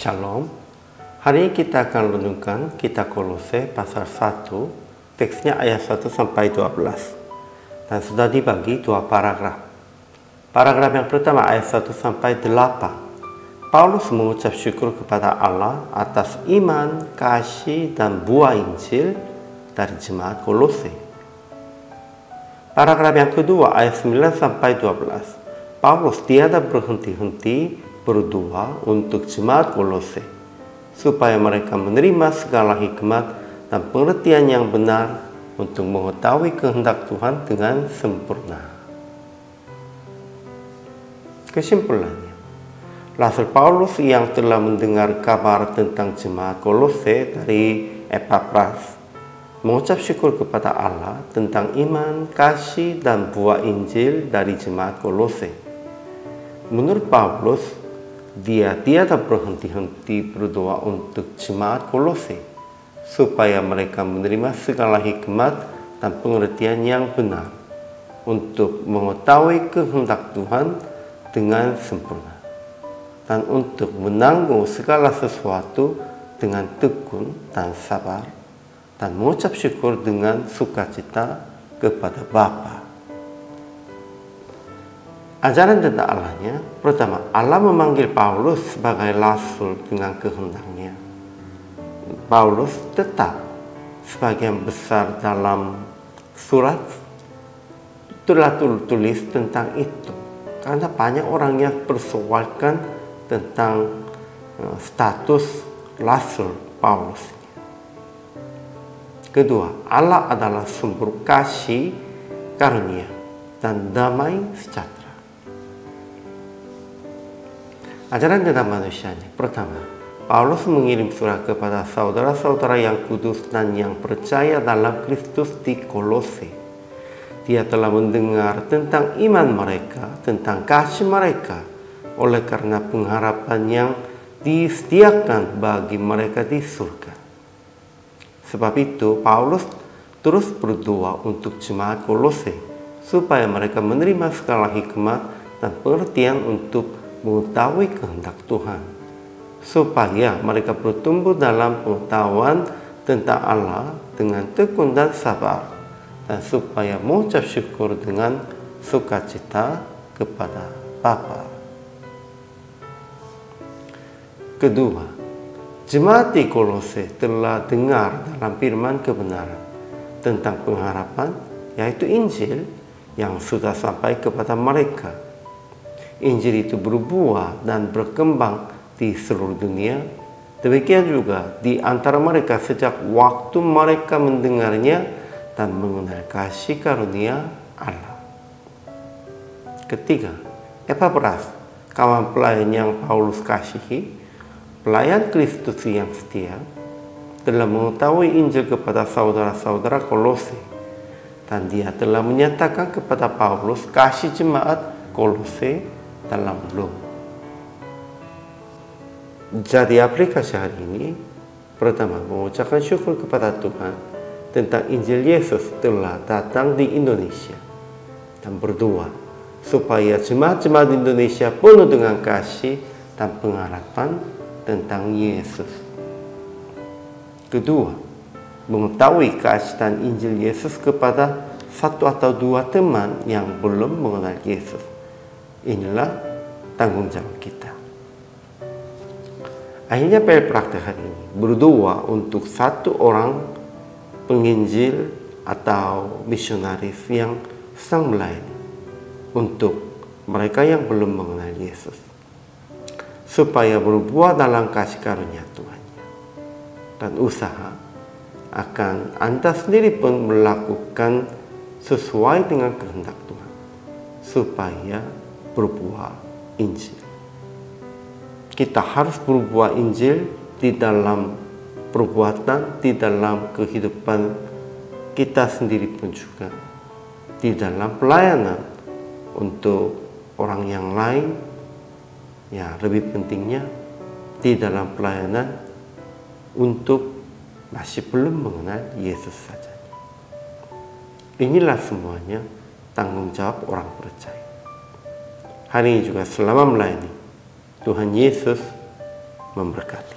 Shalom. Hari ini kita akan renungkan kitab Kolose pasal 1, teksnya ayat 1 sampai 12. Dan sudah dibagi dua paragraf. Paragraf yang pertama ayat 1 sampai 8. Paulus mengucap syukur kepada Allah atas iman, kasih, dan buah Injil dari jemaat Kolose. Paragraf yang kedua ayat 9 sampai 12. Paulus tiada berhenti-henti berdoa untuk jemaat Kolose supaya mereka menerima segala hikmat dan pengertian yang benar untuk mengetahui kehendak Tuhan dengan sempurna. Kesimpulannya, Rasul Paulus yang telah mendengar kabar tentang jemaat Kolose dari Epapras mengucap syukur kepada Allah tentang iman, kasih, dan buah Injil dari jemaat Kolose. Menurut Paulus, dia tiada berhenti-henti berdoa untuk jemaat Kolose supaya mereka menerima segala hikmat dan pengertian yang benar untuk mengetahui kehendak Tuhan dengan sempurna dan untuk menanggung segala sesuatu dengan tekun dan sabar dan mengucap syukur dengan sukacita kepada Bapa. Ajaran tentang Allahnya, pertama, Allah memanggil Paulus sebagai rasul dengan kehendaknya. Paulus tetap sebagian besar dalam surat telah tulis tentang itu, karena banyak orang yang persoalkan tentang status rasul Paulus. Kedua, Allah adalah sumber kasih, karunia, dan damai sejahtera. Ajaran tentang manusianya. Pertama, Paulus mengirim surat kepada saudara-saudara yang kudus dan yang percaya dalam Kristus di Kolose. Dia telah mendengar tentang iman mereka, tentang kasih mereka, oleh karena pengharapan yang disediakan bagi mereka di surga. Sebab itu, Paulus terus berdoa untuk jemaat Kolose, supaya mereka menerima segala hikmat dan pengertian untuk mengetahui kehendak Tuhan, supaya mereka bertumbuh dalam pengetahuan tentang Allah dengan tekun dan sabar, dan supaya mengucap syukur dengan sukacita kepada Bapa. Kedua, jemaat di Kolose telah dengar dalam firman kebenaran tentang pengharapan, yaitu Injil yang sudah sampai kepada mereka. Injil itu berbuah dan berkembang di seluruh dunia. Demikian juga di antara mereka sejak waktu mereka mendengarnya dan mengenal kasih karunia Allah. Ketiga, Epapras, kawan pelayan yang Paulus kasihi, pelayan Kristus yang setia, telah mengetahui Injil kepada saudara-saudara Kolose, dan dia telah menyatakan kepada Paulus kasih jemaat Kolose dalam Rom. Jadi aplikasi hari ini, pertama, mengucapkan syukur kepada Tuhan tentang Injil Yesus telah datang di Indonesia, dan berdoa supaya jemaat-jemaat Indonesia penuh dengan kasih dan pengharapan tentang Yesus. Kedua, mengetahui kasih dan Injil Yesus kepada satu atau dua teman yang belum mengenal Yesus. Inilah tanggung jawab kita. Akhirnya PR praktek hari ini, berdoa untuk satu orang penginjil atau misionaris yang sedang melayani untuk mereka yang belum mengenal Yesus, supaya berbuah dalam kasih karunia Tuhan, dan usaha akan Anda sendiri pun melakukan sesuai dengan kehendak Tuhan, supaya berbuah Injil. Kita harus berbuah Injil di dalam perbuatan, di dalam kehidupan kita sendiri pun juga, di dalam pelayanan untuk orang yang lain, ya lebih pentingnya di dalam pelayanan untuk masih belum mengenal Yesus saja. Inilah semuanya tanggung jawab orang percaya. Hari ini juga selama melayani, Tuhan Yesus memberkati.